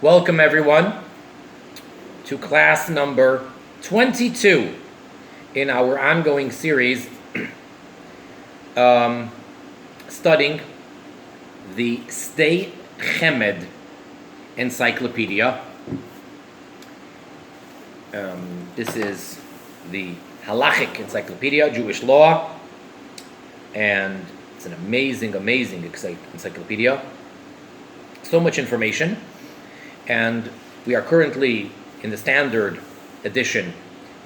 Welcome everyone to class number 22 in our ongoing series studying the S'dei Chemed encyclopedia. This is the halakhic encyclopedia, Jewish law, and it's an amazing encyclopedia. So much information, and we are currently in the standard edition,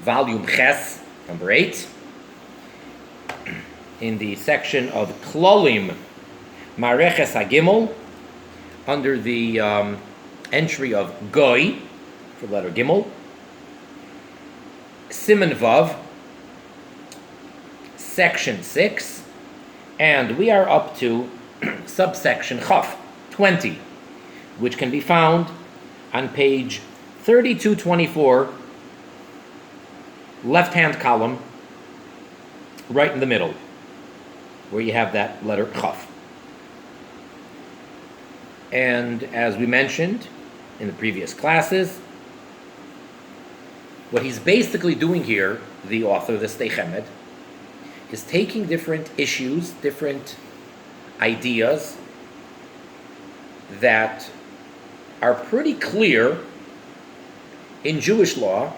volume Ches, number 8, in the section of Klolim Mareches HaGimel, under the entry of Goy, for the letter Gimel, Siman Vav, section 6, and we are up to subsection Chaf, 20, which can be found on page 3224, left-hand column, right in the middle, where you have that letter Chaf. And as we mentioned in the previous classes, what he's basically doing here, the author of the S'dei Chemed, is taking different issues, different ideas that are pretty clear in Jewish law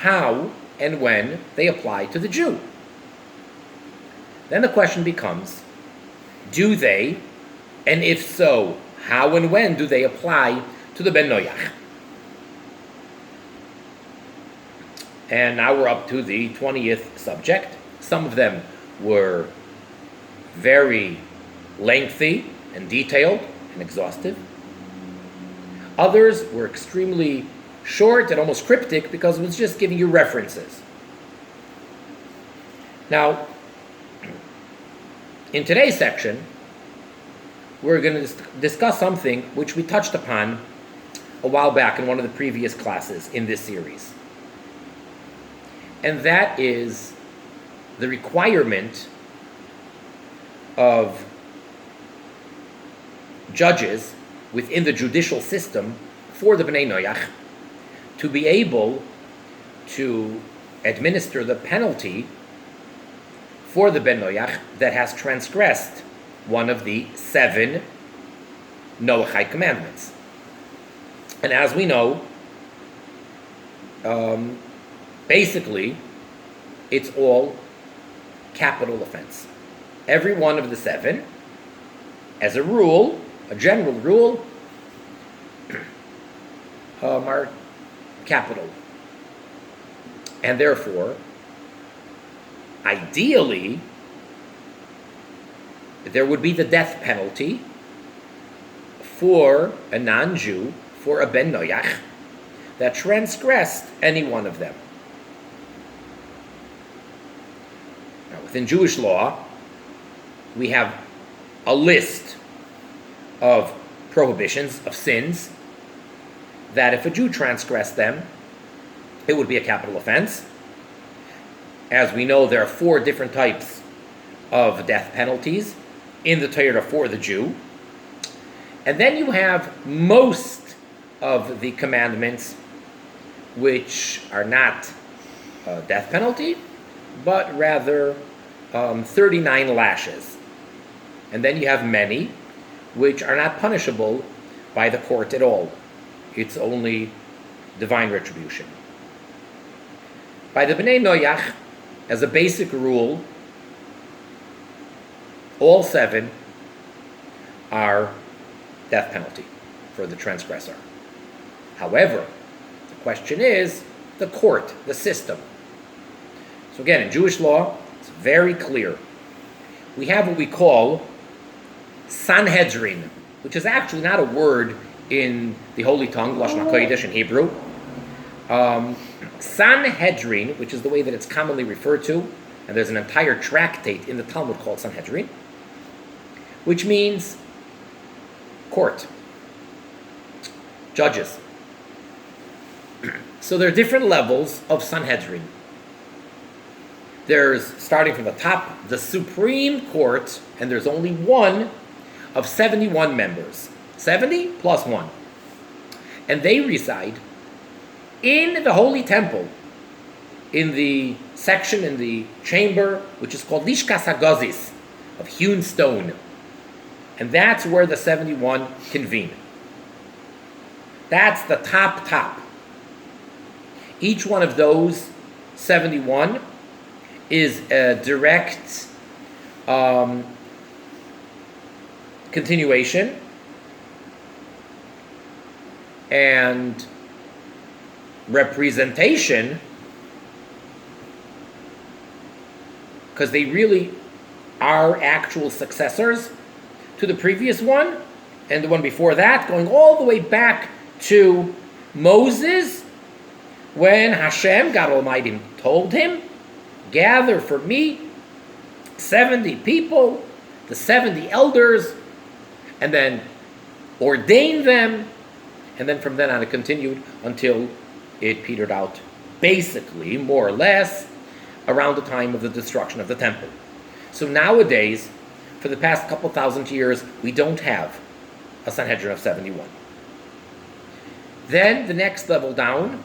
how and when they apply to the Jew. Then the question becomes, do they, and if so, how and when do they apply to the Ben Noyach? And now we're up to the 20th subject. Some of them were very lengthy and detailed and exhaustive. Others were extremely short and almost cryptic because it was just giving you references. Now, in today's section, we're going to discuss something which we touched upon a while back in one of the previous classes in this series. And that is the requirement of judges within the judicial system for the Bnei Noyach to be able to administer the penalty for the Ben Noyach that has transgressed one of the 7 Noachite commandments. And as we know, basically, it's all capital offense. Every one of the 7, as a rule, a general rule, are capital. And therefore, ideally, there would be the death penalty for a non-Jew, for a Ben Noyach, that transgressed any one of them. Now, within Jewish law, we have a list of prohibitions, of sins, that if a Jew transgressed them, it would be a capital offense. As we know, there are 4 different types of death penalties in the Torah for the Jew. And then you have most of the commandments which are not a death penalty, but rather 39 lashes. And then you have many which are not punishable by the court at all. It's only divine retribution. By the Bnei Noyach, as a basic rule, all 7 are death penalty for the transgressor. However, the question is the court, the system. So again, in Jewish law, it's very clear. We have what we call Sanhedrin, which is actually not a word in the Holy Tongue, Lashon HaKodesh in Hebrew. Sanhedrin, which is the way that it's commonly referred to, and there's an entire tractate in the Talmud called Sanhedrin, which means court, judges. So there are different levels of Sanhedrin. There's, starting from the top, the Supreme Court, and there's only one of 71 members. 70 plus 1. And they reside in the Holy Temple, in the section, in the chamber, which is called Lishkas HaGazis, of hewn stone. And that's where the 71 convene. That's the top. Each one of those 71 is a direct continuation and representation, because they really are actual successors to the previous one and the one before that, going all the way back to Moses, when Hashem, God Almighty, told him, gather for me 70 people, the 70 elders, and then ordain them, and then from then on it continued until it petered out, basically, more or less, around the time of the destruction of the temple. So nowadays, for the past couple thousand years, we don't have a Sanhedrin of 71. Then the next level down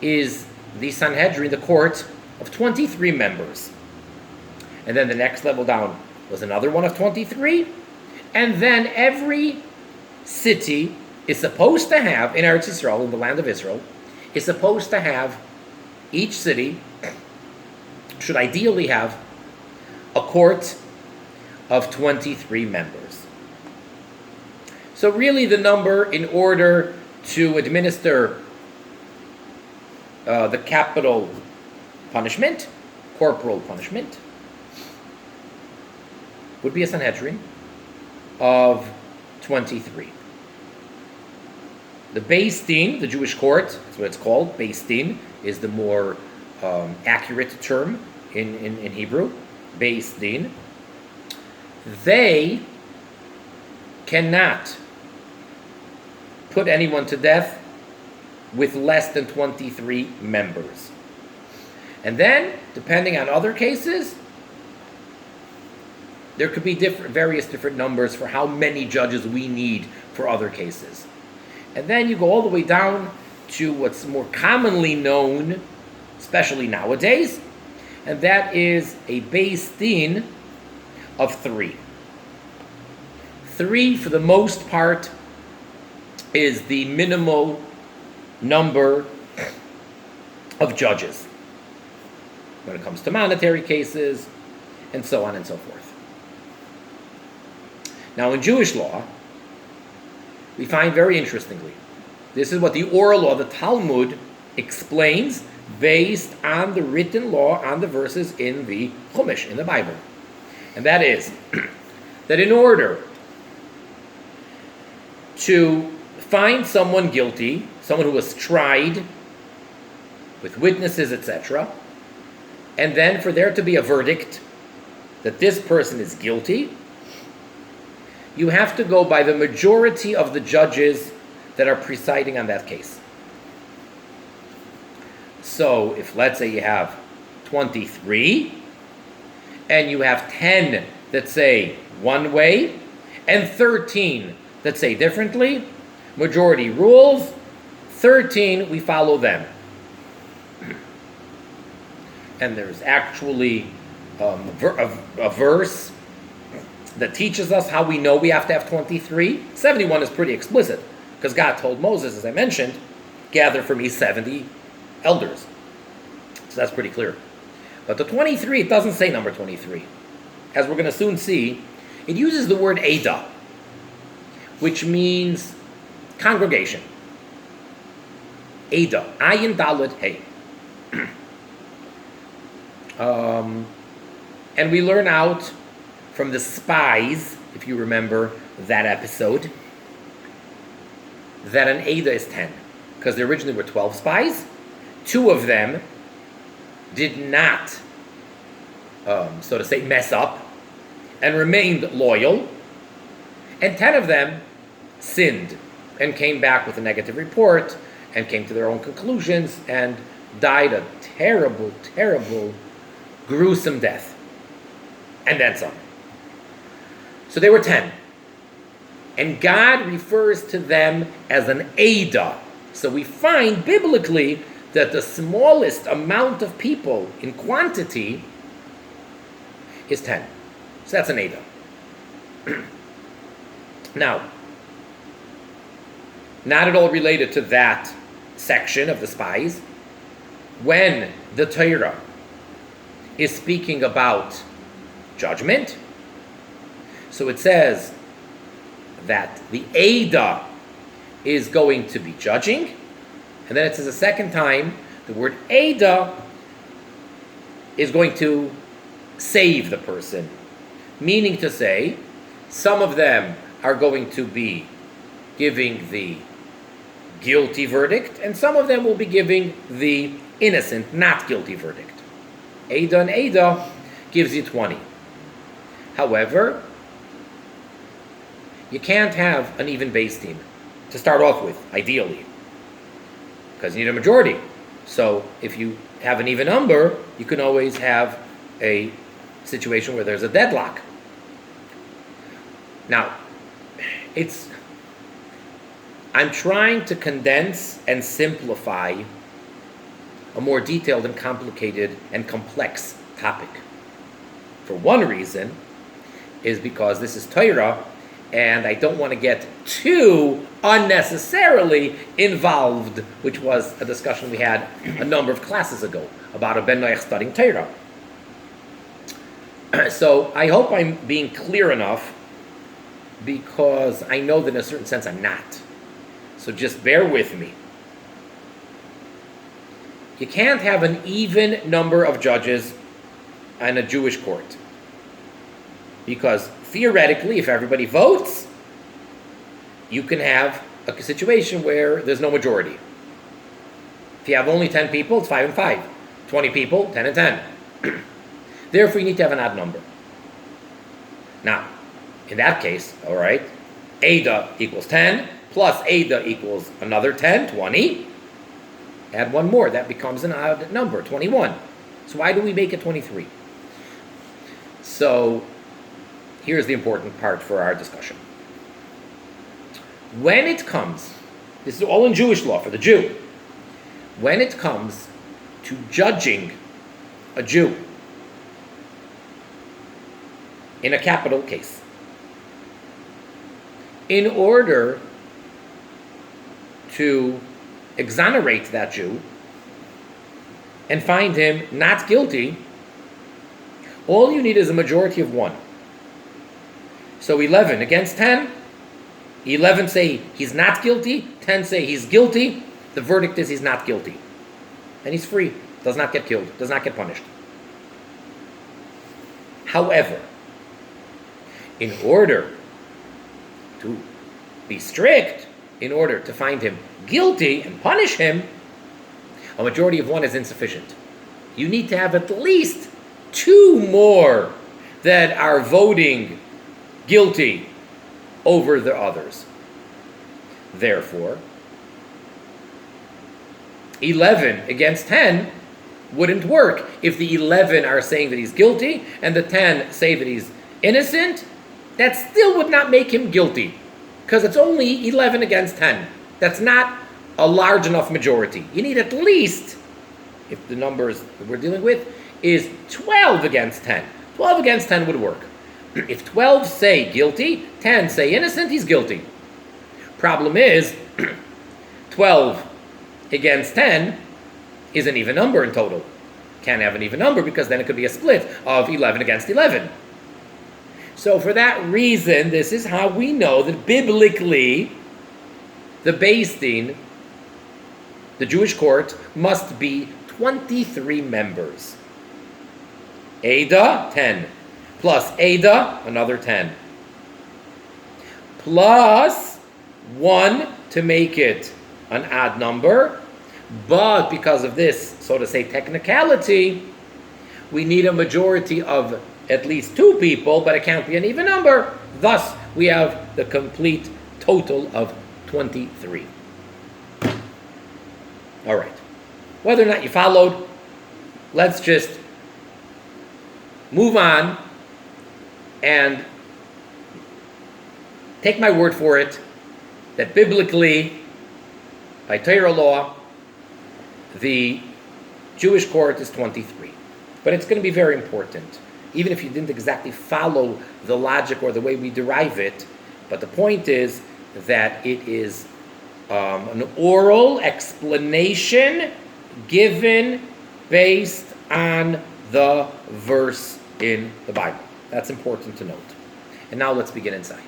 is the Sanhedrin, the court of 23 members. And then the next level down was another one of 23. And then every city is supposed to have, in Eretz Yisrael, in the land of Israel, is supposed to have, each city should ideally have a court of 23 members. So really the number, in order to administer the capital punishment, corporal punishment, would be a Sanhedrin of 23. The Beis Din, the Jewish court, that's what it's called. Beis Din is the more accurate term in Hebrew. Beis Din. They cannot put anyone to death with less than 23 members. And then, depending on other cases, there could be various different numbers for how many judges we need for other cases. And then you go all the way down to what's more commonly known, especially nowadays, and that is a Beis Din of 3. 3, for the most part, is the minimal number of judges when it comes to monetary cases, and so on and so forth. Now, in Jewish law, we find very interestingly, this is what the oral law, the Talmud, explains based on the written law, on the verses in the Chumash, in the Bible. And that is, that in order to find someone guilty, someone who was tried with witnesses, etc., and then for there to be a verdict that this person is guilty, you have to go by the majority of the judges that are presiding on that case. So if, let's say, you have 23, and you have 10 that say one way, and 13 that say differently, majority rules, 13, we follow them. And there's actually a verse that teaches us how we know we have to have 23. 71 is pretty explicit, because God told Moses, as I mentioned, gather for me 70 elders. So that's pretty clear. But the 23, it doesn't say number 23. As we're going to soon see, it uses the word Ada, which means congregation. Ada, Ayin Dalet Hey. And we learn out from the spies, if you remember that episode, that an Ada is 10. Because there originally were 12 spies. 2 of them did not, so to say, mess up and remained loyal. And 10 of them sinned and came back with a negative report and came to their own conclusions and died a terrible, terrible, gruesome death. And then some. So they were 10. And God refers to them as an Ada, So we find biblically that the smallest amount of people in quantity is 10. So that's an Ada. Now, not at all related to that section of the spies, when the Torah is speaking about judgment, so it says that the Ada is going to be judging, and then it says a second time, the word Ada is going to save the person. Meaning to say, some of them are going to be giving the guilty verdict, and some of them will be giving the innocent, not guilty verdict. Ada and Ada gives you 20. However, you can't have an even base team to start off with, ideally, because you need a majority. So if you have an even number, you can always have a situation where there's a deadlock. Now, I'm trying to condense and simplify a more detailed and complicated and complex topic. For one reason, is because this is Torah, and I don't want to get too unnecessarily involved, which was a discussion we had a number of classes ago about a Ben Noach studying Torah. So I hope I'm being clear enough, because I know that in a certain sense I'm not. So just bear with me. You can't have an even number of judges in a Jewish court, because theoretically, if everybody votes, you can have a situation where there's no majority. If you have only 10 people, it's 5 and 5. 20 people, 10 and 10. Therefore, you need to have an odd number. Now, in that case, all right, Ada equals 10, plus Ada equals another 10, 20. Add one more, that becomes an odd number, 21. So why do we make it 23? So here's the important part for our discussion. When it comes, this is all in Jewish law for the Jew, when it comes to judging a Jew in a capital case, in order to exonerate that Jew and find him not guilty, all you need is a majority of 1. So 11 against 10, 11 say he's not guilty, 10 say he's guilty, the verdict is he's not guilty. And he's free, does not get killed, does not get punished. However, in order to be strict, in order to find him guilty and punish him, a majority of 1 is insufficient. You need to have at least 2 more that are voting guilty over the others. Therefore, 11 against 10 wouldn't work. If the 11 are saying that he's guilty and the 10 say that he's innocent, that still would not make him guilty, because it's only 11 against 10. That's not a large enough majority. You need at least, if the numbers that we're dealing with is 12 against 10. 12 against 10 would work. If 12 say guilty, 10 say innocent, he's guilty. Problem is, 12 against 10 is an even number in total. Can't have an even number, because then it could be a split of 11 against 11. So for that reason, this is how we know that biblically, the Beis Din, the Jewish court, must be 23 members. Ada, 10. Plus Ada, another 10. Plus 1 to make it an odd number. But because of this, so to say, technicality, we need a majority of at least 2 people, but it can't be an even number. Thus, we have the complete total of 23. All right. Whether or not you followed, let's just move on and take my word for it that biblically By Torah law, the Jewish court is 23. But it's going to be very important, even if you didn't exactly follow the logic or the way we derive it. But the point is that it is an oral explanation given based on the verse in the Bible. That's important to note. And now let's begin inside.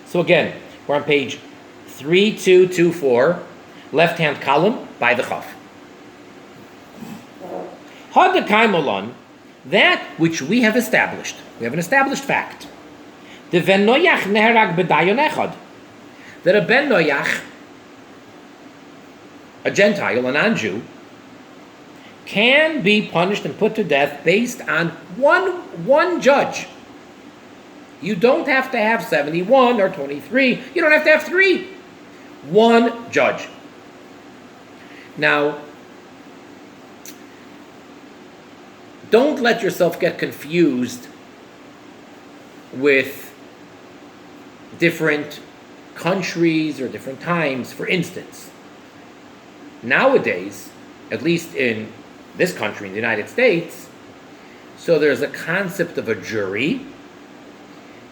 So again, we're on page 3224, left-hand column by the Chaf. Hezekiah, that which we have established. We have an established fact. That a Ben Noach, a Gentile, a non-Jew, can be punished and put to death based on one judge. You don't have to have 71 or 23. You don't have to have 3. One judge. Now, don't let yourself get confused with different countries or different times. For instance, nowadays, at least in this country, in the United States, so there's a concept of a jury,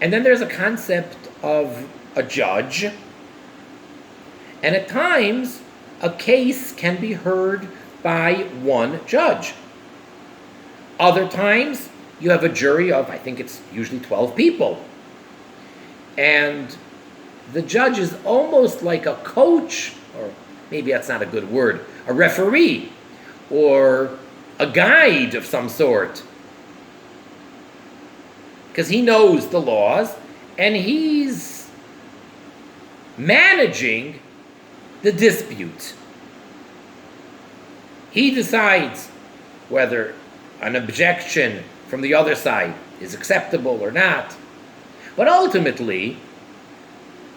and then there's a concept of a judge, and at times, a case can be heard by one judge. Other times, you have a jury of, I think it's usually 12 people. And the judge is almost like a coach, or maybe that's not a good word, a referee, or a guide of some sort. Because he knows the laws, and he's managing the dispute. He decides whether an objection from the other side is acceptable or not. But ultimately,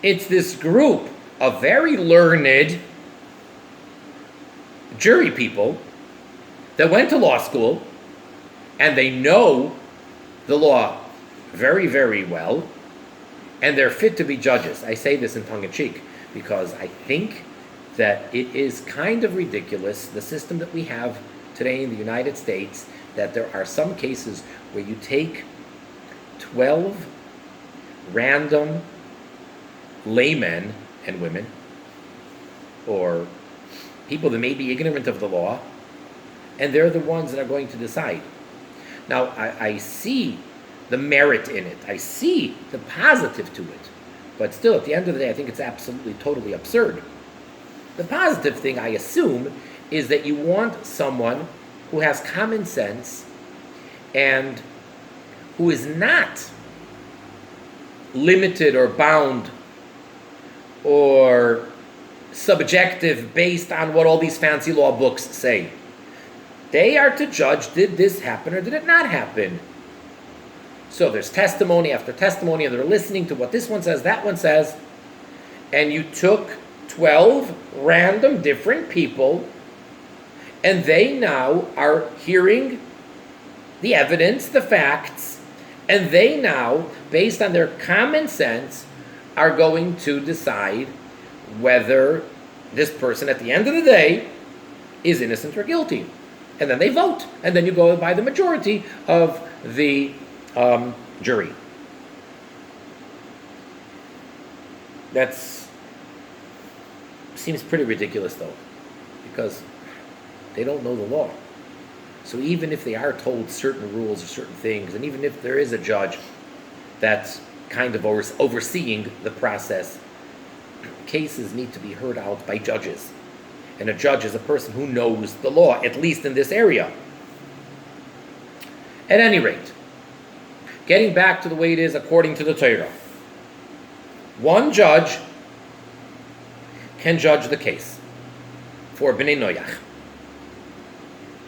it's this group of very learned jury people that went to law school, and they know the law very, very well, and they're fit to be judges. I say this in tongue-in-cheek because I think that it is kind of ridiculous, the system that we have today in the United States, that there are some cases where you take 12 random laymen and women, or people that may be ignorant of the law, and they're the ones that are going to decide. Now, I see the merit in it. I see the positive to it. But still, at the end of the day, I think it's absolutely, totally absurd. The positive thing, I assume, is that you want someone who has common sense and who is not limited or bound or subjective based on what all these fancy law books say. They are to judge, did this happen or did it not happen? So there's testimony after testimony, and they're listening to what this one says, that one says, and you took 12 random different people, and they now are hearing the evidence, the facts, and they now, based on their common sense, are going to decide whether this person, at the end of the day, is innocent or guilty. And then they vote, and then you go by the majority of the jury. That's seems pretty ridiculous, though, because they don't know the law. So even if they are told certain rules or certain things, and even if there is a judge that's kind of overseeing the process, cases need to be heard out by judges. And a judge is a person who knows the law, at least in this area. At any rate, getting back to the way it is according to the Torah, one judge can judge the case for Bnei Noach.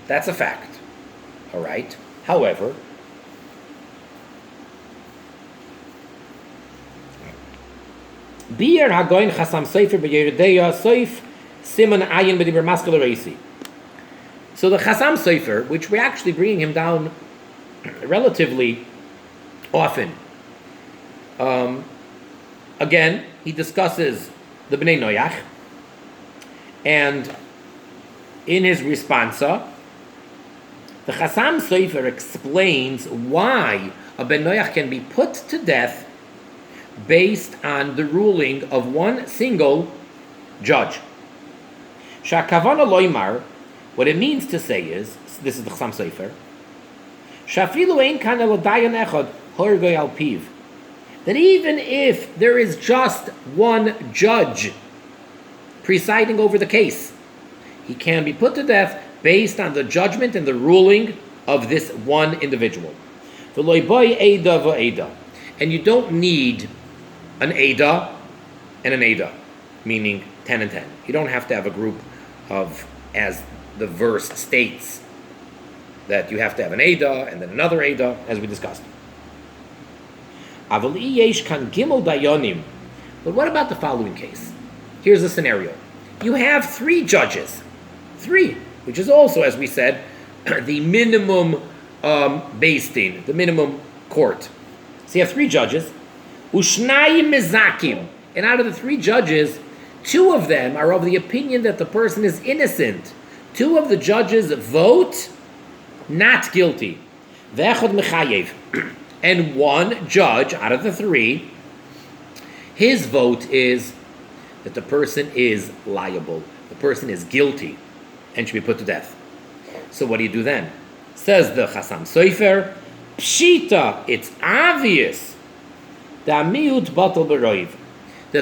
That's a fact. All right? However, Bier Hagoin Chasam Sefer B'Yeridei Soif Siman Ayin B'Dibur Maskal Reisi. So the Chasam Sefer, which we're actually bringing him down relatively often, again, he discusses the Bnei Noach, And in his responsa, the Chasam Sofer explains why a ben noach can be put to death based on the ruling of one single judge. Shakavana loymar, what it means to say is, this is the Chasam Sofer, shafilu ein kan elo dayan echad horgoy al piv, that even if there is just one judge presiding over the case, he can be put to death based on the judgment and the ruling of this one individual. And you don't need an Ada and an Ada, meaning 10 and 10. You don't have to have a group of, as the verse states, that you have to have an Ada and then another Ada, as we discussed. But what about the following case? Here's the scenario. You have 3 judges. 3, which is also, as we said, the minimum beis din, the minimum court. So you have 3 judges. Ushnayim mezakim. And out of the 3 judges, 2 of them are of the opinion that the person is innocent. 2 of the judges vote not guilty. Ve'echad mechayev. And 1 judge out of the 3, his vote is that the person is liable. The person is guilty and should be put to death. So what do you do then? Says the Chasam Sofer, Pshita, it's obvious, that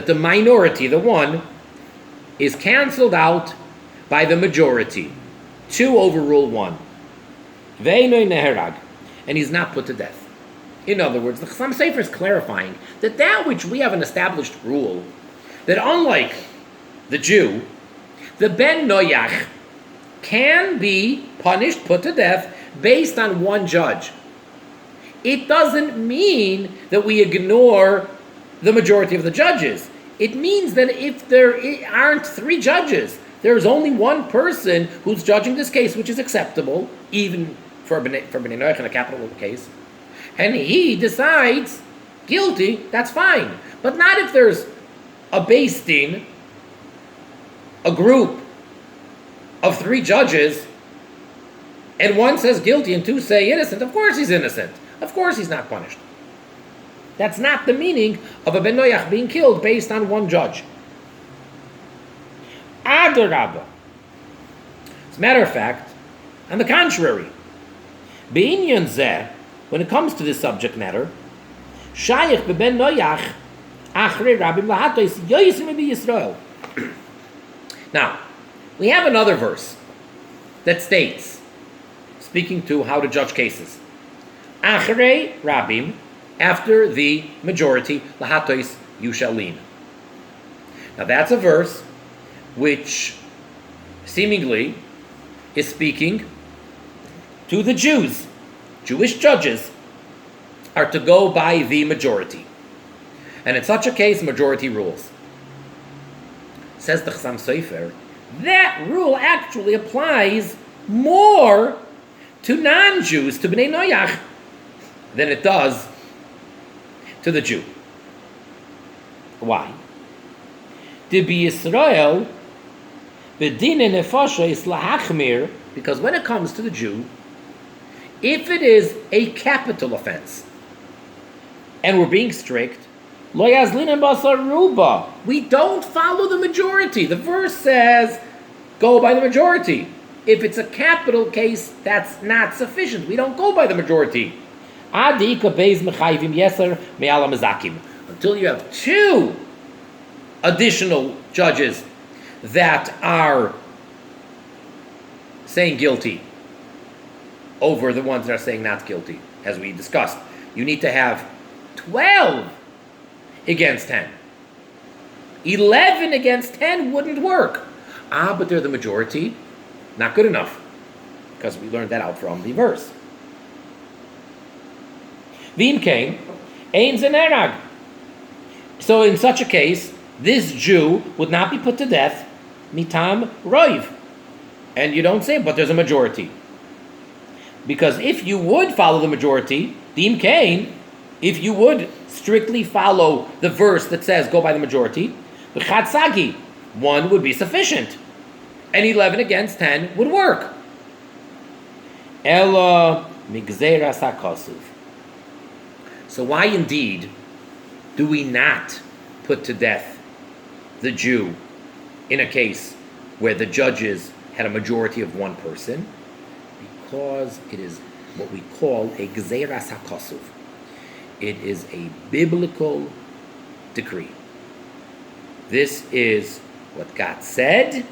the minority, the 1, is cancelled out by the majority. 2 overrule 1. And he's not put to death. In other words, the Chasam Sofer is clarifying that which we have an established rule, that unlike the Jew, the ben noach can be punished, put to death, based on 1 judge. It doesn't mean that we ignore the majority of the judges. It means that if there aren't 3 judges, there's only 1 person who's judging this case, which is acceptable, even for Bnei Noach in a capital case, and he decides guilty, that's fine. But not if there's a beis din, a group of 3 judges, and 1 says guilty and 2 say innocent. Of course he's innocent. Of course he's not punished. That's not the meaning of a ben noach being killed based on 1 judge. Adarabba. As a matter of fact, on the contrary, B'inyan zeh, when it comes to this subject matter, shayich b'ben noach achrei rabim lahatois yoysim b'Yisrael. Now, we have another verse that states, speaking to how to judge cases, achrei rabim, after the majority, lahatois you shall lean. Now that's a verse which seemingly is speaking to the Jews. Jewish judges are to go by the majority. And in such a case, majority rules. Says the Chasam Sofer, that rule actually applies more to non-Jews, to Bnei Noach, than it does to the Jew. Why? To be Israel, Medini nefasha is lahachmir, because when it comes to the Jew, if it is a capital offense, and we're being strict, lo yazlin basar ruba, we don't follow the majority. The verse says, go by the majority. If it's a capital case, that's not sufficient. We don't go by the majority. Until you have 2 additional judges that are saying guilty over the ones that are saying not guilty, as we discussed. You need to have 12 against 10. 11 against 10 wouldn't work. But they're the majority. Not good enough, because we learned that out from the verse. V'im kain, ein zenerag. So in such a case, this Jew would not be put to death, mitam roiv. And you don't say, but there's a majority. Because if you would follow the majority, v'im kain, if you would strictly follow the verse that says go by the majority, b'chatzagi, 1 would be sufficient. and 11 against 10 would work. Ela migzeras hakasuv. So why indeed do we not put to death the Jew in a case where the judges had a majority of one person? Because it is what we call a gzeras hakasuv. It is a biblical decree. This is what God said.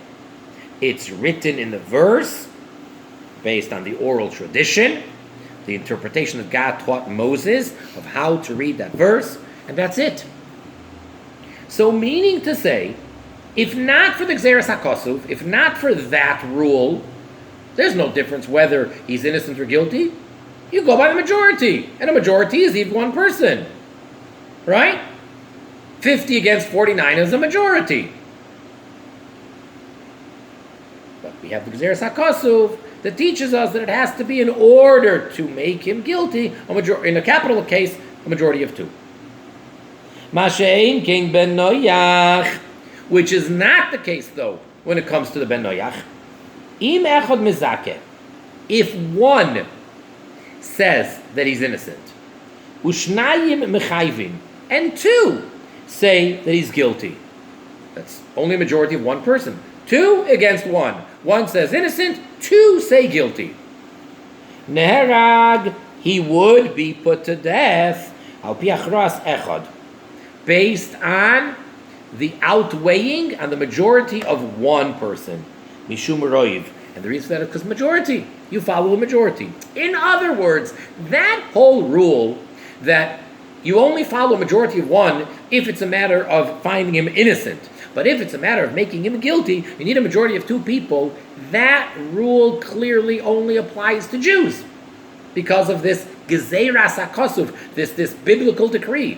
It's written in the verse based on the oral tradition, the interpretation that God taught Moses of how to read that verse, and that's it. So meaning to say, if not for the Gzeras HaKosuv, if not for that rule, there's no difference whether he's innocent or guilty. You go by the majority, and a majority is even one person, right? 50 against 49 is a majority. But we have the Gzeras HaKosuv that teaches us that it has to be in order to make him guilty, in a capital case, a majority of 2. Mashein King Ben Noyach, which is not the case though when it comes to the Ben Noyach. Im echad mizake, if one says that he's innocent, ushnayim mechayvin, and 2 say that he's guilty. That's only a majority of one person. 2 against 1. 1 says innocent, 2 say guilty. Neherag, he would be put to death, al pi achras echad, based on the outweighing on the majority of one person. Mishum roiv. And the reason for that is because majority. You follow the majority. In other words, that whole rule that you only follow a majority of 1 if it's a matter of finding him innocent. But if it's a matter of making him guilty, you need a majority of 2 people. That rule clearly only applies to Jews because of this Gezeras HaKosuv, this biblical decree.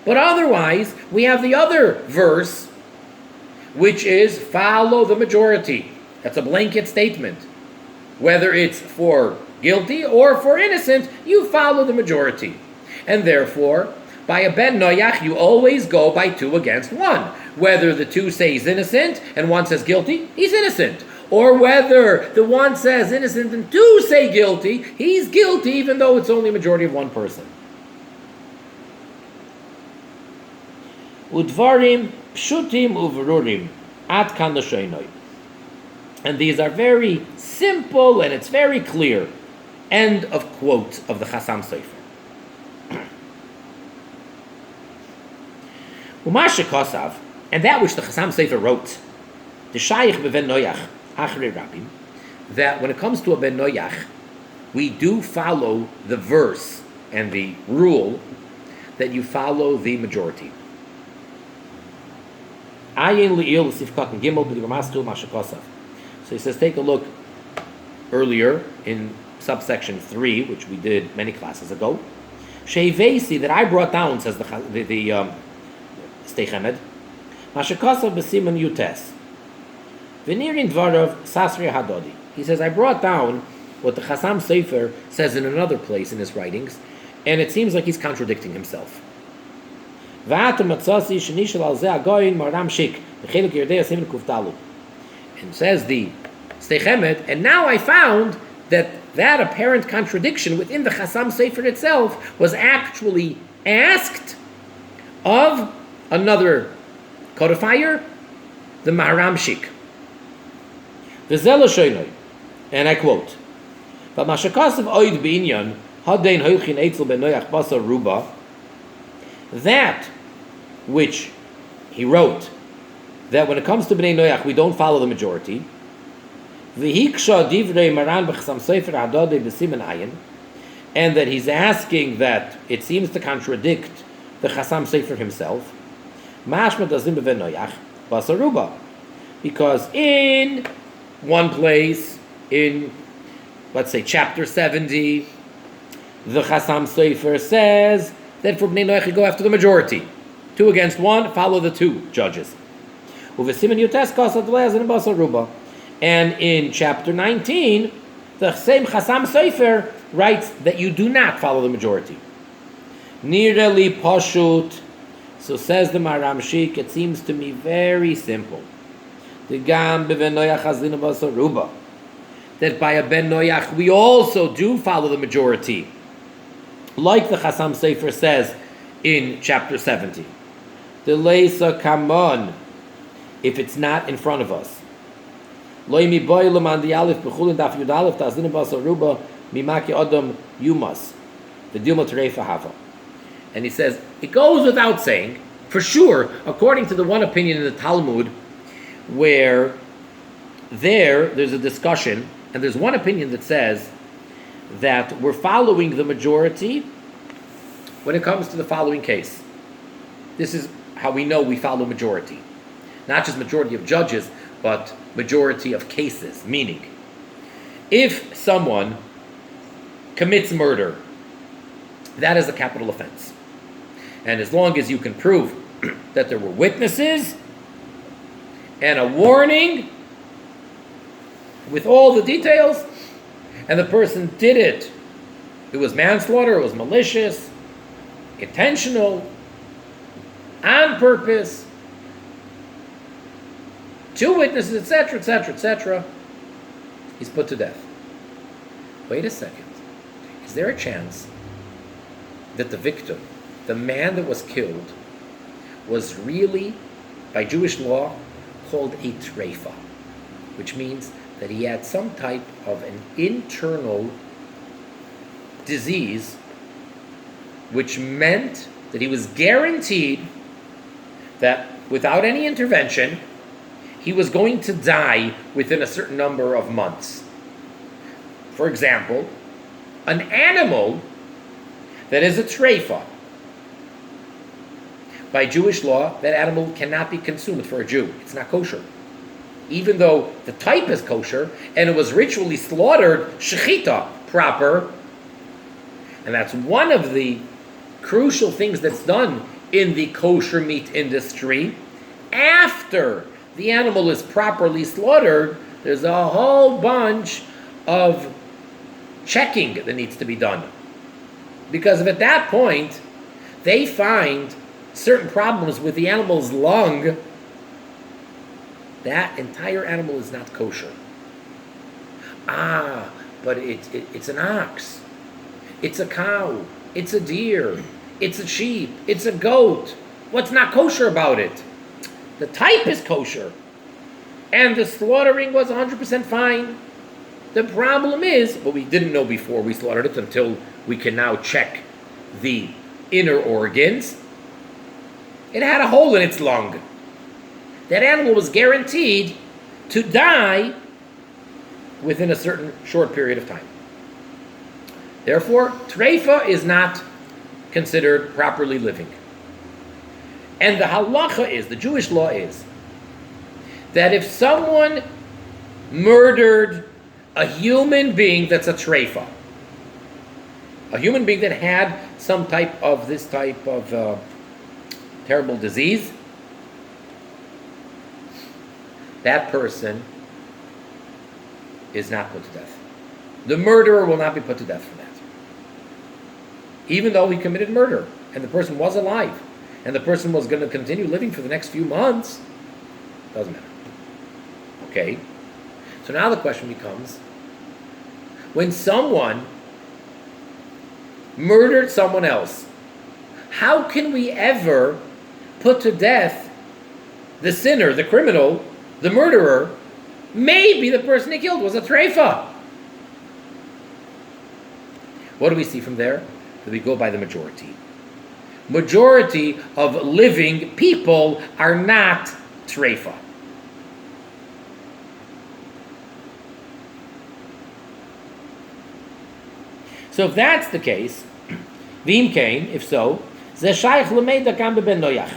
But otherwise, we have the other verse, which is follow the majority. That's a blanket statement. Whether it's for guilty or for innocent, you follow the majority. And therefore, by a Ben Noyach, you always go by 2 against 1. Whether the 2 say he's innocent and 1 says guilty, he's innocent. Or whether the 1 says innocent and 2 say guilty, he's guilty even though it's only a majority of 1 person. Udvarim pshutim uvrurim ad kan l'shoinoi. And these are very simple and it's very clear. End of quote of the Chasam Sofer. Umashe Kosav, and that which the Chasam Sofer wrote, the Shaykh beven Noyach, Achrei Rabbi, that when it comes to a Ben Noyach, we do follow the verse and the rule that you follow the majority. Ayin li'il sifkat gimel b'digamastul mashe Kosav. So he says, take a look earlier in subsection 3, which we did many classes ago. Sheivesi, that I brought down, says the S'dei Chemed, Mashakasav b'siman yutes. V'nirin dvarav sasri hadodi. He says, I brought down what the Chasam Sofer says in another place in his writings, and it seems like he's contradicting himself. V'atum matzasi shenishal al zeh agoyin maram shik v'chelik yerdei asimin kuftalu. And says the S'dei Chemed, and now I found that apparent contradiction within the Chasam Sofer itself was actually asked of another codifier, the Maharam Shik. The Zela Shoynoi, and I quote, "But Mashakasav Oid B'inyan Hadein Hoichin Eitzel Ben Noyach Basar Ruba." That which he wrote, that when it comes to Bnei Noyach, we don't follow the majority. V'hiksha divrei Maran b'Chasam Sofer Hadodei b'Siman Ayin, and that he's asking that it seems to contradict the Chasam Sofer himself. Mashma dazim b'Bnei Noyach Basar Ruba, because in one place, in let's say chapter 70, the Chasam Sofer says that for Bnei Noach you go after the majority. 2 against 1, follow the 2 judges. And in chapter 19, the same Chasam Sofer writes that you do not follow the majority. Nireli Pashut. So says the Maharam Shik, it seems to me very simple. That by a ben noyach we also do follow the majority, like the Chasam Sefer says in chapter 70. The leisa kamon, if it's not in front of us. Loimi boilum on the alif bechulin daf yud alif tazlin basa ruba mimaki adam yumas the dilma terefa hava. And he says it goes without saying, for sure, according to the one opinion in the Talmud, where there's a discussion, and there's one opinion that says that we're following the majority when it comes to the following case. This is how we know we follow majority. Not just majority of judges, but majority of cases. Meaning, if someone commits murder, that is a capital offense. And as long as you can prove that there were witnesses and a warning with all the details, and the person did it, it was manslaughter, it was malicious, intentional, on purpose, two witnesses, etc., etc., etc., he's put to death. Wait a second. Is there a chance that the victim, the man that was killed, was really, by Jewish law, called a treifa, which means that he had some type of an internal disease, which meant that he was guaranteed that without any intervention, he was going to die within a certain number of months. For example, an animal that is a treifa, by Jewish law, that animal cannot be consumed for a Jew. It's not kosher. Even though the type is kosher, and it was ritually slaughtered, shechita, proper, and that's one of the crucial things that's done in the kosher meat industry. After the animal is properly slaughtered, there's a whole bunch of checking that needs to be done. Because if at that point they find certain problems with the animal's lung, that entire animal is not kosher. But it's an ox, it's a cow, it's a deer, it's a sheep, it's a goat. What's not kosher about it? The type is kosher, and the slaughtering was 100% fine. The problem is, what we didn't know before we slaughtered it, until we can now check the inner organs, it had a hole in its lung. That animal was guaranteed to die within a certain short period of time. Therefore, treifa is not considered properly living. And the halakha is, the Jewish law is, that if someone murdered a human being that's a treifa, a human being that had some type of this type of terrible disease, that person is not put to death. The murderer will not be put to death for that. Even though he committed murder, and the person was alive, and the person was going to continue living for the next few months, doesn't matter. Okay? So now the question becomes, when someone murdered someone else, how can we ever put to death the sinner, the criminal, the murderer? Maybe the person he killed was a treifa. What do we see from there? That we go by the majority. Majority of living people are not treifa. So if that's the case, v'im kain, if so, ze shayach l'meida kam ben noyach.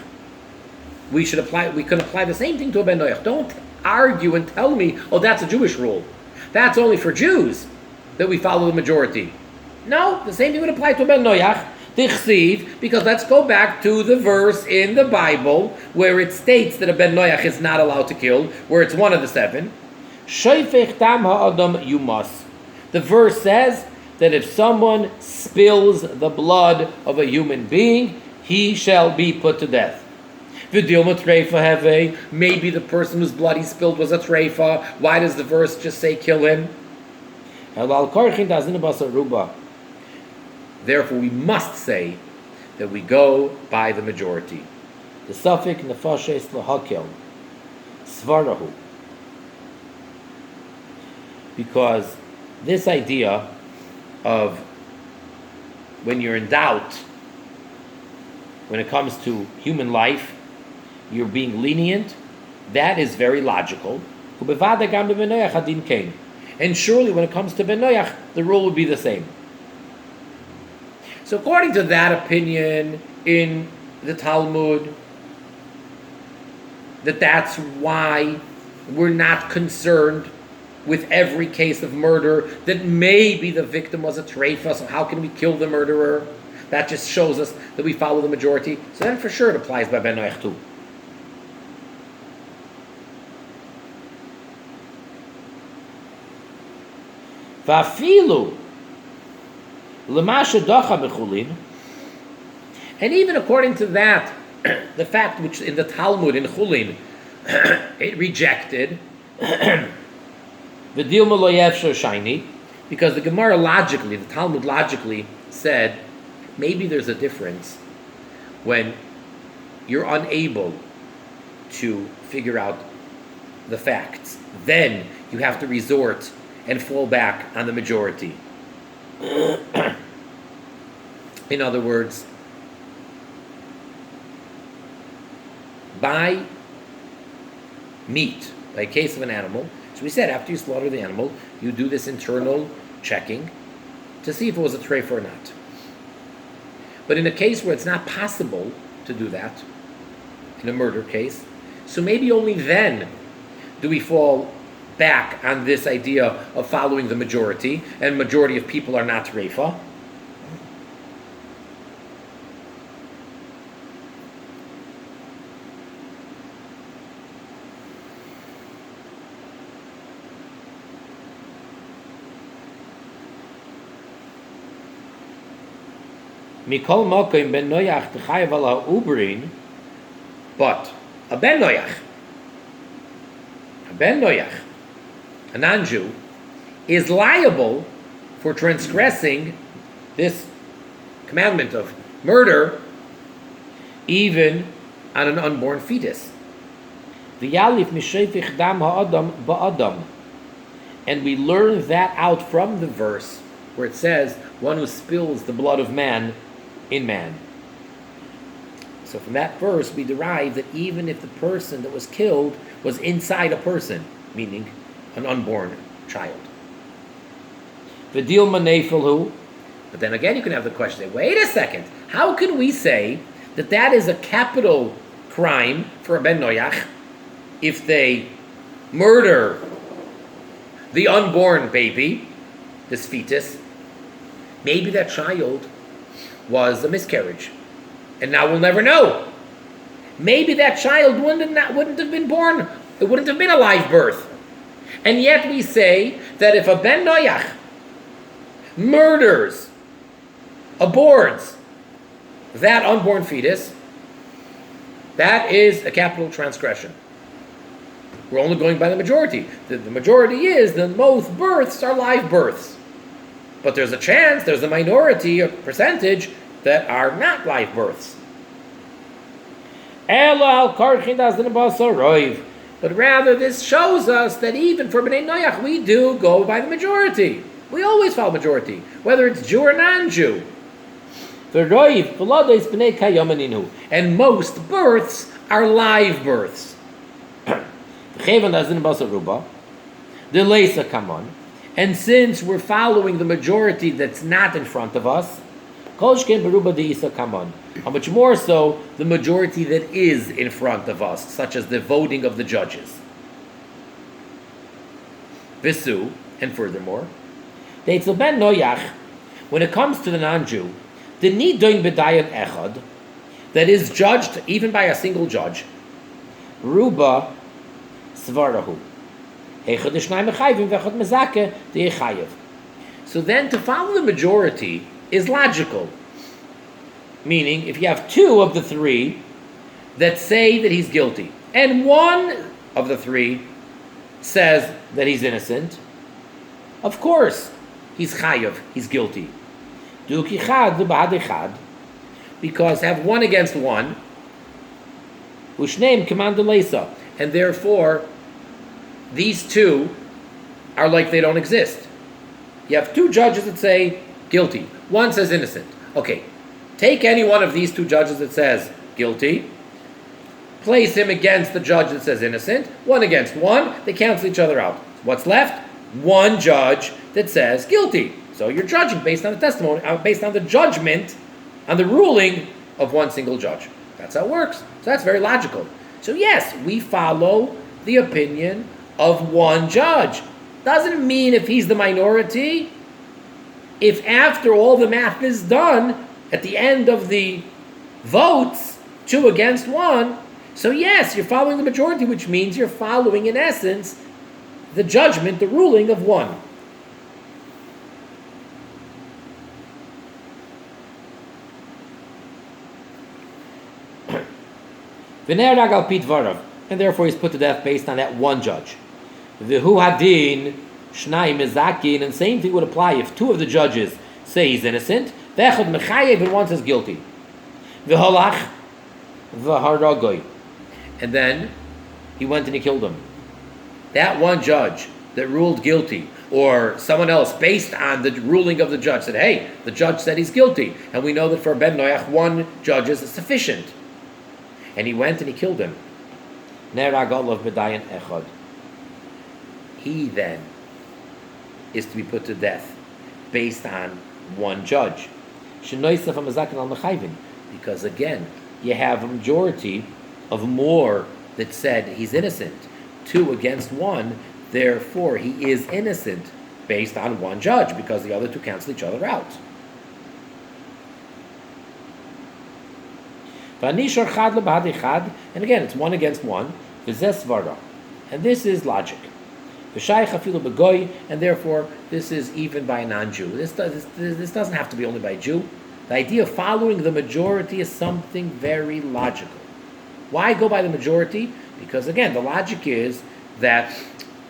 We can apply the same thing to a ben noyach. Don't argue and tell me, oh, that's a Jewish rule. That's only for Jews that we follow the majority. No, the same thing would apply to a ben noyach. Tichsiv, because let's go back to the verse in the Bible where it states that a ben noyach is not allowed to kill, where it's one of the seven. Shayfech tam ha'adam yumas. The verse says that if someone spills the blood of a human being, he shall be put to death. Maybe the person whose blood he spilled was a treifa. Why does the verse just say kill him? Therefore, we must say that we go by the majority. The suffix nefashes lahakel svarahu, because this idea of when you're in doubt, when it comes to human life, you're being lenient, that is very logical. And surely when it comes to Ben Noach, the rule would be the same. So according to that opinion in the Talmud, that's why we're not concerned with every case of murder, that maybe the victim was a treifa, so how can we kill the murderer? That just shows us that we follow the majority. So then for sure it applies by Ben Noach too. And even according to that, the fact which in the Talmud in Chulin it rejected because the Gemara logically, the Talmud logically said maybe there's a difference when you're unable to figure out the facts. Then you have to resort and fall back on the majority. In other words, by meat, by a case of an animal, so we said after you slaughter the animal, you do this internal checking to see if it was a treifa or not. But in a case where it's not possible to do that, in a murder case, so maybe only then do we fall back on this idea of following the majority, and majority of people are not treifa. Mikol Mokim ben Noach t'chayev ala ubrin, but a ben Noach, a non-Jew, is liable for transgressing this commandment of murder even on an unborn fetus. V'yalif mishayfich dam ha'adam ba'adam, and we learn that out from the verse where it says, one who spills the blood of man in man. So from that verse we derive that even if the person that was killed was inside a person, meaning an unborn child. But then again you can have the question, wait a second, how can we say that is a capital crime for a ben Noach if they murder the unborn baby, this fetus? Maybe that child was a miscarriage, and now we'll never know. Maybe that child wouldn't have been born. It wouldn't have been a live birth. And yet we say that if a ben Noach murders, aborts that unborn fetus, that is a capital transgression. We're only going by the majority. The majority is that most births are live births. But there's a chance, there's a minority, a percentage, that are not live births. But rather, this shows us that even for Bnei Noach, we do go by the majority. We always follow majority, whether it's Jew or non-Jew. And most births are live births. And since we're following the majority that's not in front of us, how much more so the majority that is in front of us, such as the voting of the judges. Visu, and furthermore, ben Noach, when it comes to the non-Jew, the nidoin b'dayan echad, that is judged even by a single judge, ruba svarahu. So then to follow the majority is logical. Meaning, if you have two of the three, that say that he's guilty, and one of the three says that he's innocent, of course he's chayav, he's guilty. Because have one against one, and therefore these two are like they don't exist. You have two judges that say guilty, one says innocent. Okay, take any one of these two judges that says guilty, place him against the judge that says innocent, one against one, they cancel each other out. What's left? One judge that says guilty. So you're judging based on the testimony, based on the judgment, on the ruling of one single judge. That's how it works. So that's very logical. So yes, we follow the opinion of one judge. Doesn't mean if he's the minority, if after all the math is done, at the end of the votes, 2 against 1, so yes, you're following the majority, which means you're following, in essence, the judgment, the ruling of one. And therefore he's put to death based on that one judge. V'hu hadin shnai mezakin, and same thing would apply if two of the judges say he's innocent. V'echad mechayev, and one says guilty. V'holach v'haragoy, and then he went and he killed him. That one judge that ruled guilty, or someone else based on the ruling of the judge said, hey, the judge said he's guilty, and we know that for Ben Noach one judge is sufficient. And he went and he killed him. He then is to be put to death based on one judge. Because again, you have a majority of more that said he's innocent. 2 against 1, therefore he is innocent based on one judge, because the other two cancel each other out. And again, it's 1 against 1. And this is logic. And therefore, this is even by a non-Jew. This doesn't have to be only by a Jew. The idea of following the majority is something very logical. Why go by the majority? Because again, the logic is that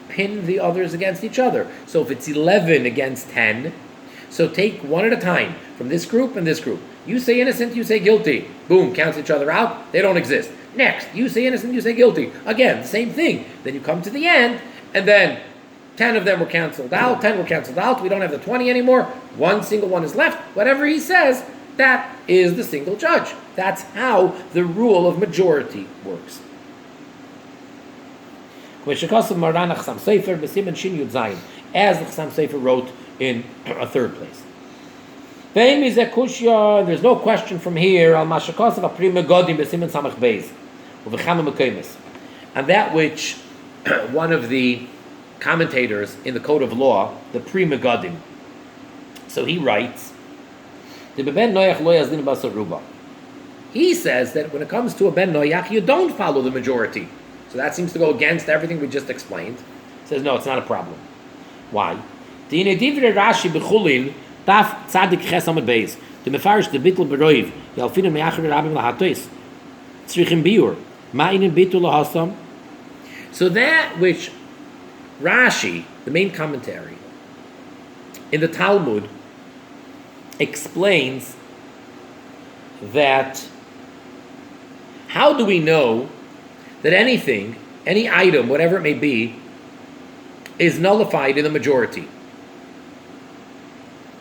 pin the others against each other. So if it's 11 against 10, so take one at a time from this group and this group. You say innocent, you say guilty. Boom, cancel each other out. They don't exist. Next, you say innocent, you say guilty. Again, the same thing. Then you come to the end, and then 10 of them were canceled out, 10 were canceled out. We don't have the 20 anymore. One single one is left. Whatever he says, that is the single judge. That's how the rule of majority works. As the Chaim Sefer wrote in a third place. There's no question from here on that which one of the commentators in the Code of Law, the Pri Megadim, so he writes, he says that when it comes to a Ben Noach, you don't follow the majority. So that seems to go against everything we just explained. He says, no, it's not a problem. Why? Taf tzadik ches amud beis. The mefarish the bittul beroiv. Yalfinu me'achar rabim lahatois. Tzrichim biur. Ma'inin bittul lahasam. So that which Rashi, the main commentary, in the Talmud, explains that how do we know that anything, any item, whatever it may be, is nullified in the majority?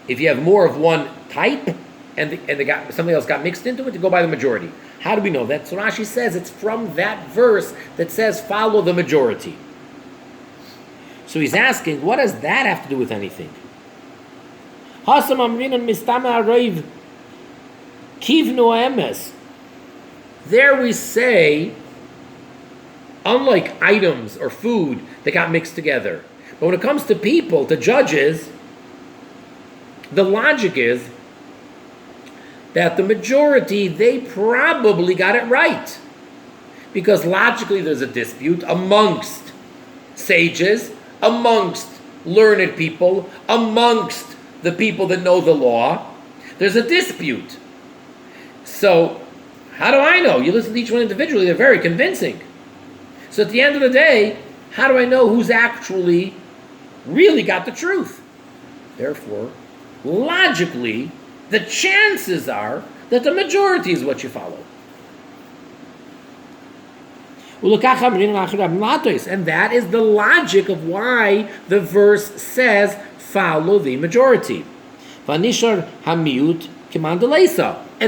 If you have more of one type and something else got mixed into it, to go by the majority. How do we know that? So Rashi says it's from that verse that says follow the majority. So he's asking, what does that have to do with anything? There we say, unlike items or food that got mixed together, but when it comes to people, to judges, the logic is that the majority, they probably got it right. Because logically there's a dispute amongst sages, amongst learned people, amongst the people that know the law. There's a dispute. So How do I know? You listen to each one individually, they're very convincing. So at the end of the day, how do I know who's actually really got the truth? Therefore, logically, the chances are that the majority is what you follow. And that is the logic of why the verse says, follow the majority. And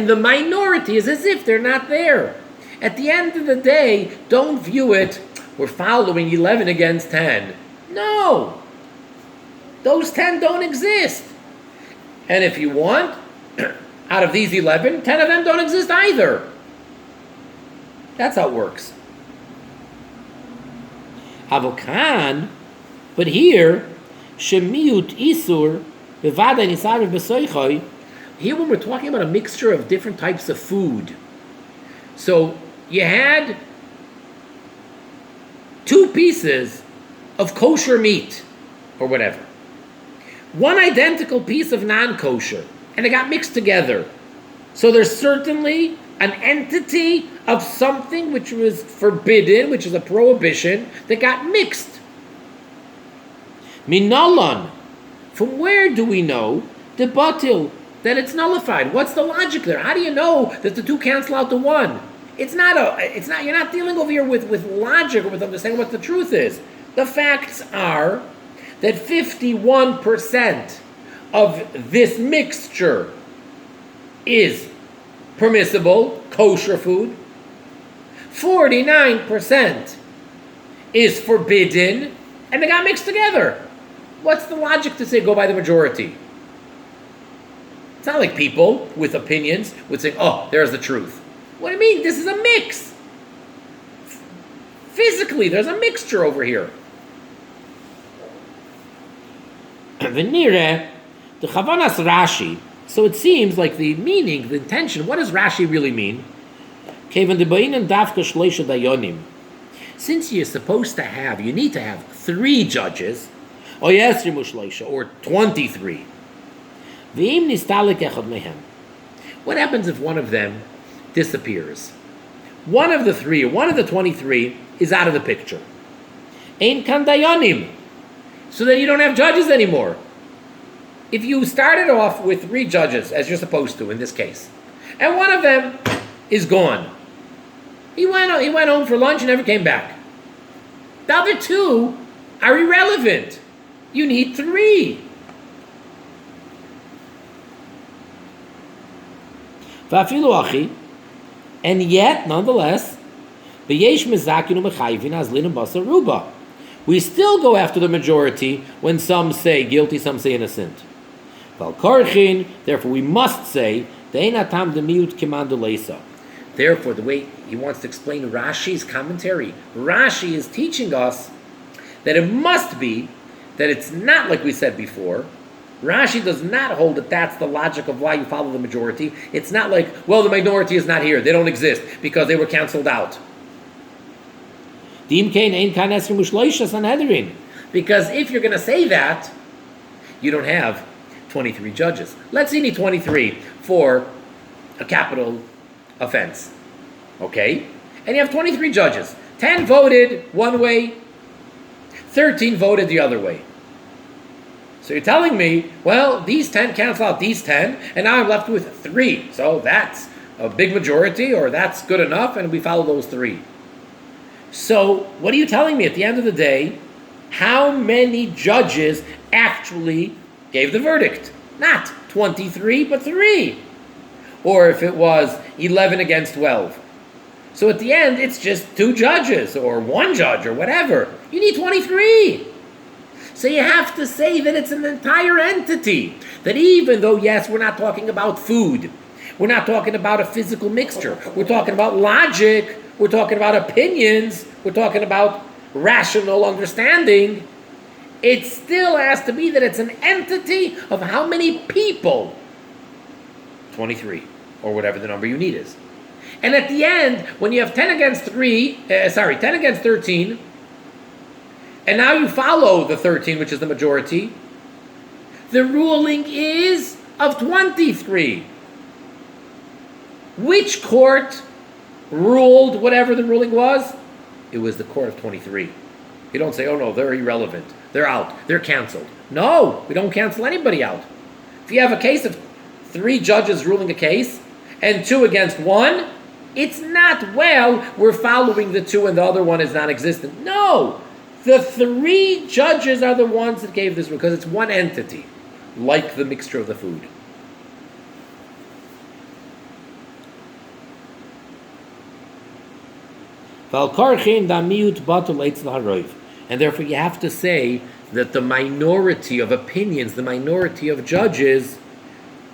the minority is as if they're not there. At the end of the day, don't view it, we're following 11 against 10. No! Those 10 don't exist. And if you want, out of these 11, 10 of them don't exist either. That's how it works. Avokan, but here, shemiut isur, bevada nisar besoichoi. Here, when we're talking about a mixture of different types of food, so you had 2 pieces of kosher meat, or whatever, one identical piece of non-kosher, and they got mixed together. So there's certainly an entity of something which was forbidden, which is a prohibition, that got mixed. Minalan, from where do we know the batil, that it's nullified? What's the logic there? How do you know that the 2 cancel out the 1? You're not dealing over here with logic or with understanding what the truth is. The facts are that 51% of this mixture is permissible, kosher food. 49% is forbidden, and they got mixed together. What's the logic to say go by the majority? It's not like people with opinions would say, oh, there's the truth. What do you mean? This is a mix. Physically, there's a mixture over here. The Chavanas Rashi. So it seems like the meaning, the intention, what does Rashi really mean? Since you're supposed to have, you need to have 3 judges, or 23. What happens if one of them disappears? One of the 3, or one of the 23 is out of the picture. Ein kan dayanim. So then you don't have judges anymore. If you started off with 3 judges, as you're supposed to in this case, and one of them is gone, he went home for lunch and never came back. The other 2 are irrelevant. You need 3. And yet, nonetheless, we still go after the majority when some say guilty, some say innocent. Therefore, we must say, therefore, the way he wants to explain Rashi's commentary, Rashi is teaching us that it must be that it's not like we said before. Rashi does not hold that that's the logic of why you follow the majority. It's not like, well, the minority is not here. They don't exist because they were canceled out. Because if you're going to say that, you don't have 23 judges. Let's say you need 23 for a capital offense. Okay? And you have 23 judges. 10 voted one way, 13 voted the other way. So you're telling me, well, these 10 cancel out these 10, and now I'm left with 3. So that's a big majority, or that's good enough, and we follow those 3. So what are you telling me at the end of the day? How many judges actually gave the verdict? Not 23, but 3. Or if it was 11 against 12. So at the end, it's just 2 judges, or 1 judge, or whatever. You need 23. So you have to say that it's an entire entity. That even though, yes, we're not talking about food, we're not talking about a physical mixture, we're talking about logic, we're talking about opinions, we're talking about rational understanding, it still has to be that it's an entity of how many people? 23, or whatever the number you need is. And at the end, when you have 10 against 13, and now you follow the 13, which is the majority, the ruling is of 23. Which court ruled whatever the ruling was, it was the court of 23. You don't say, oh no, they're irrelevant. They're out. They're canceled. No, we don't cancel anybody out. If you have a case of 3 judges ruling a case and 2 against 1, it's not, well, we're following the 2 and the other one is non-existent. No, the 3 judges are the ones that gave this, because it's one entity, like the mixture of the food. And therefore you have to say that the minority of opinions, the minority of judges,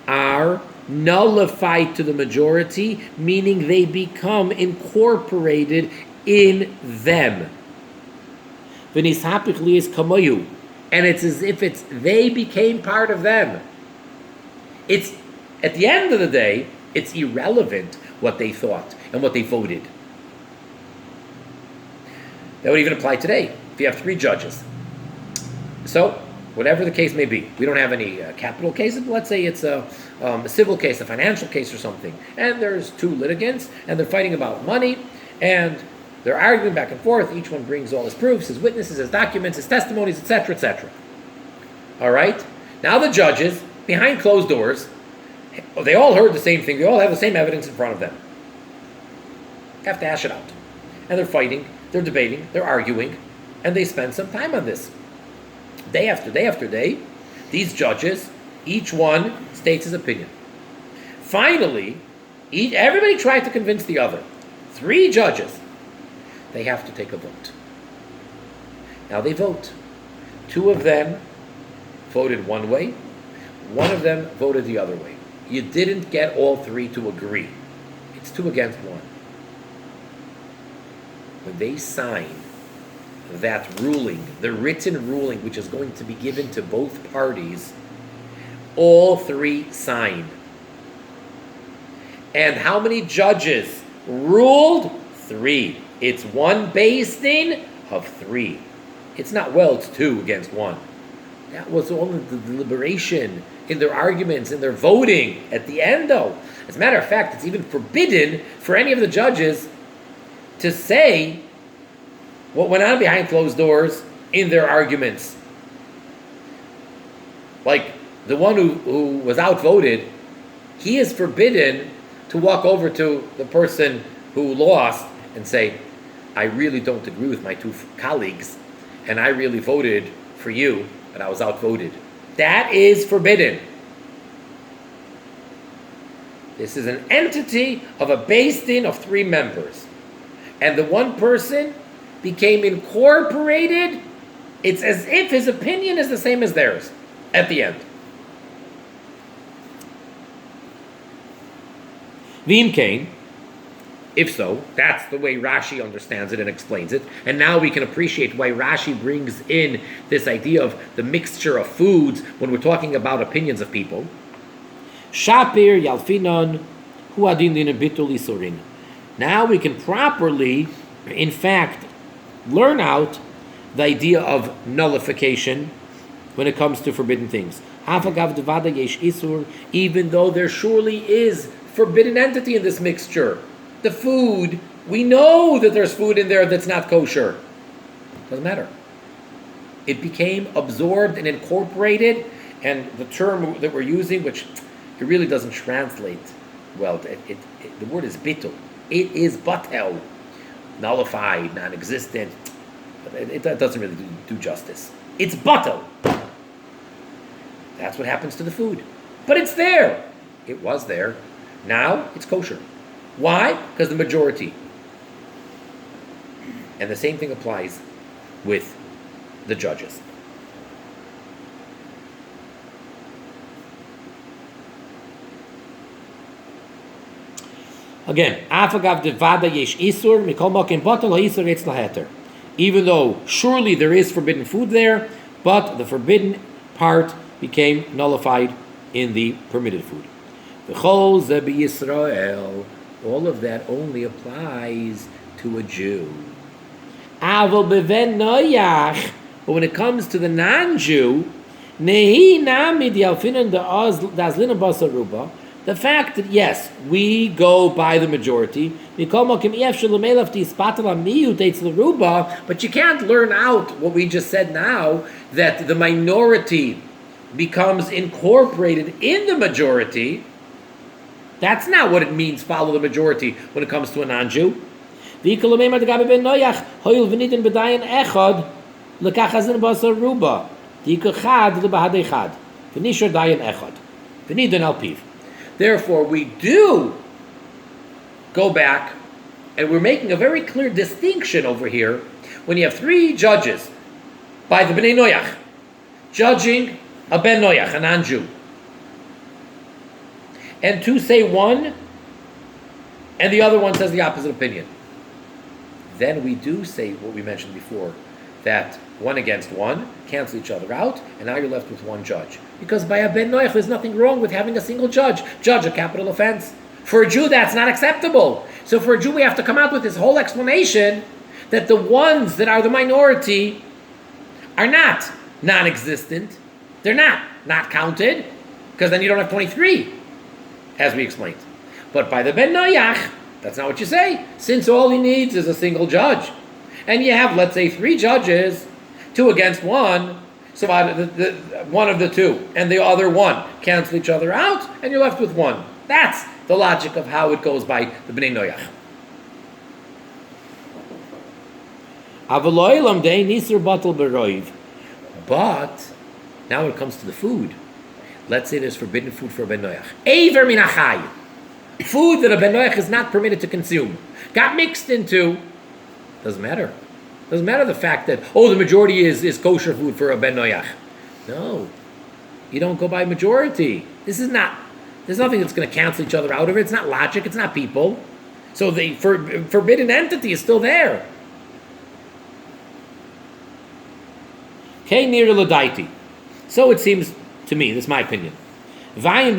are nullified to the majority, meaning they become incorporated in them. And it's as if they became part of them. It's, at the end of the day, it's irrelevant what they thought and what they voted. That would even apply today if you have 3 judges. So, whatever the case may be, we don't have any capital cases, but let's say it's a civil case, a financial case or something, and there's 2 litigants, and they're fighting about money, and they're arguing back and forth. Each one brings all his proofs, his witnesses, his documents, his testimonies, etc., etc. All right? Now the judges, behind closed doors, they all heard the same thing. They all have the same evidence in front of them. Have to hash it out. And they're fighting, they're debating, they're arguing, and they spend some time on this. Day after day after day, these judges, each one states his opinion. Finally, everybody tried to convince the other. 3 judges. They have to take a vote. Now they vote. 2 of them voted one way. 1 of them voted the other way. You didn't get all 3 to agree. It's 2 against 1. When they sign that ruling, the written ruling, which is going to be given to both parties, all 3 sign. And how many judges ruled? 3. It's 1 beis din of 3. It's not, well, it's 2 against 1. That was all of the deliberation in their arguments, in their voting. At the end, though, as a matter of fact, it's even forbidden for any of the judges to say what went on behind closed doors in their arguments. Like the one who was outvoted, he is forbidden to walk over to the person who lost and say, I really don't agree with my 2 colleagues, and I really voted for you, but I was outvoted. That is forbidden. This is an entity of a beis din of 3 members. And the one person became incorporated. It's as if his opinion is the same as theirs at the end. V'im kain, if so, that's the way Rashi understands it and explains it. And now we can appreciate why Rashi brings in this idea of the mixture of foods when we're talking about opinions of people. Shapir yalfinon hu adin din bitul isurin. Now we can properly, in fact, learn out the idea of nullification when it comes to forbidden things. Even though there surely is forbidden entity in this mixture. The food, we know that there's food in there that's not kosher. Doesn't matter. It became absorbed and incorporated, and the term that we're using, which it really doesn't translate well, the word is bitul. It is batel, nullified, non-existent. It doesn't really do justice. It's batel. That's what happens to the food. But it's there. It was there. Now it's kosher. Why? Because the majority. And the same thing applies with the judges. Again, even though surely there is forbidden food there, but the forbidden part became nullified in the permitted food. All of that only applies to a Jew. But when it comes to the The fact that, yes, we go by the majority, but you can't learn out what we just said now, that the minority becomes incorporated in the majority. That's not what it means, follow the majority, when it comes to a non-Jew. Therefore, we do go back, and we're making a very clear distinction over here when you have three judges by the Bnei Noach judging a Ben Noach, a non-Jew, and two say one, and the other one says the opposite opinion. Then we do say what we mentioned before, that one against one cancel each other out, and now you're left with one judge. Because by a Ben Noach, there's nothing wrong with having a single judge a capital offense. For a Jew, that's not acceptable. So for a Jew, we have to come out with this whole explanation that the ones that are the minority are not non-existent. They're not counted, because then you don't have 23, as we explained. But by the Ben Noach, that's not what you say, since all he needs is a single judge. And you have, let's say, three judges, two against one, so one of the two and the other one cancel each other out, and you're left with one. That's the logic of how it goes by the Bnei Noach. But now it comes to the food. Let's say there's forbidden food for a Ben Noach. Eiver min achai. Food that a Ben Noach is not permitted to consume. Got mixed into. Doesn't matter. Doesn't matter the fact that, the majority is kosher food for a Ben Noach. No. You don't go by majority. There's nothing that's going to cancel each other out of it. It's not logic. It's not people. So the forbidden entity is still there. So it seems to me, this is my opinion. Then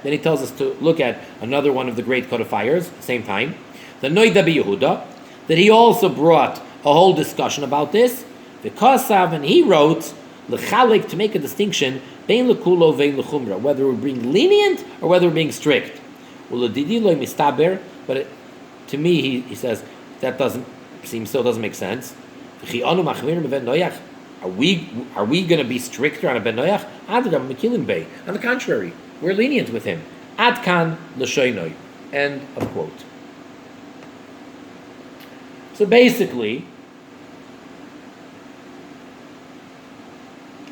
he tells us to look at another one of the great codifiers, same time. The Noida Yehuda, that he also brought a whole discussion about this. The Kasav, and he wrote, L'chalik, to make a distinction, bein l'kulo vein l'chumra, whether we're being lenient or whether we're being strict. But to me, he says, that doesn't make sense. Are we going to be stricter on a Ben Noach? On the contrary, we're lenient with him. Ad kan l'shoinoi. End of quote. So basically,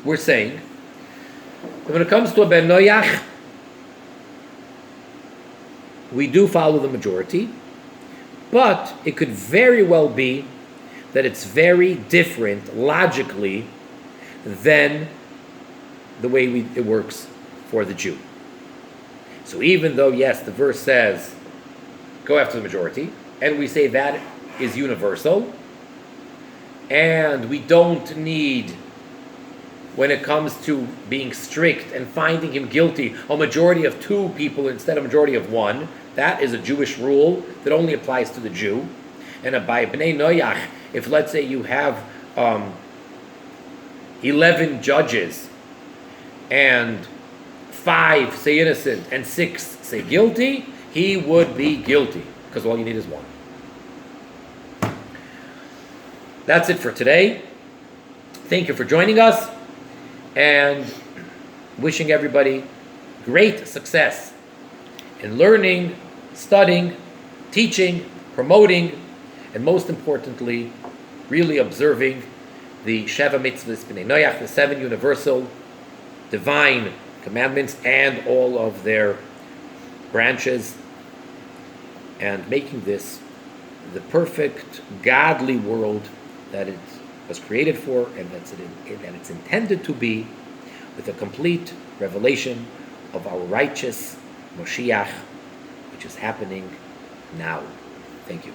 we're saying that when it comes to a Ben Noach, we do follow the majority, but it could very well be that it's very different logically than the way it works for the Jew. So even though, yes, the verse says, go after the majority, and we say that is universal, and we don't need, when it comes to being strict and finding him guilty, a majority of two people instead of a majority of one. That is a Jewish rule that only applies to the Jew. And by Bnei Noach, if let's say you have 11 judges and 5 say innocent and 6 say guilty, he would be guilty, because all you need is one. That's it for today. Thank you for joining us, and wishing everybody great success in learning, studying, teaching, promoting, and most importantly, really observing the Sheva Mitzvahs B'nai Noach, the 7 universal divine commandments and all of their branches, and making this the perfect, godly world that it was created for, and that it's intended to be, with a complete revelation of our righteous Moshiach, which is happening now. Thank you.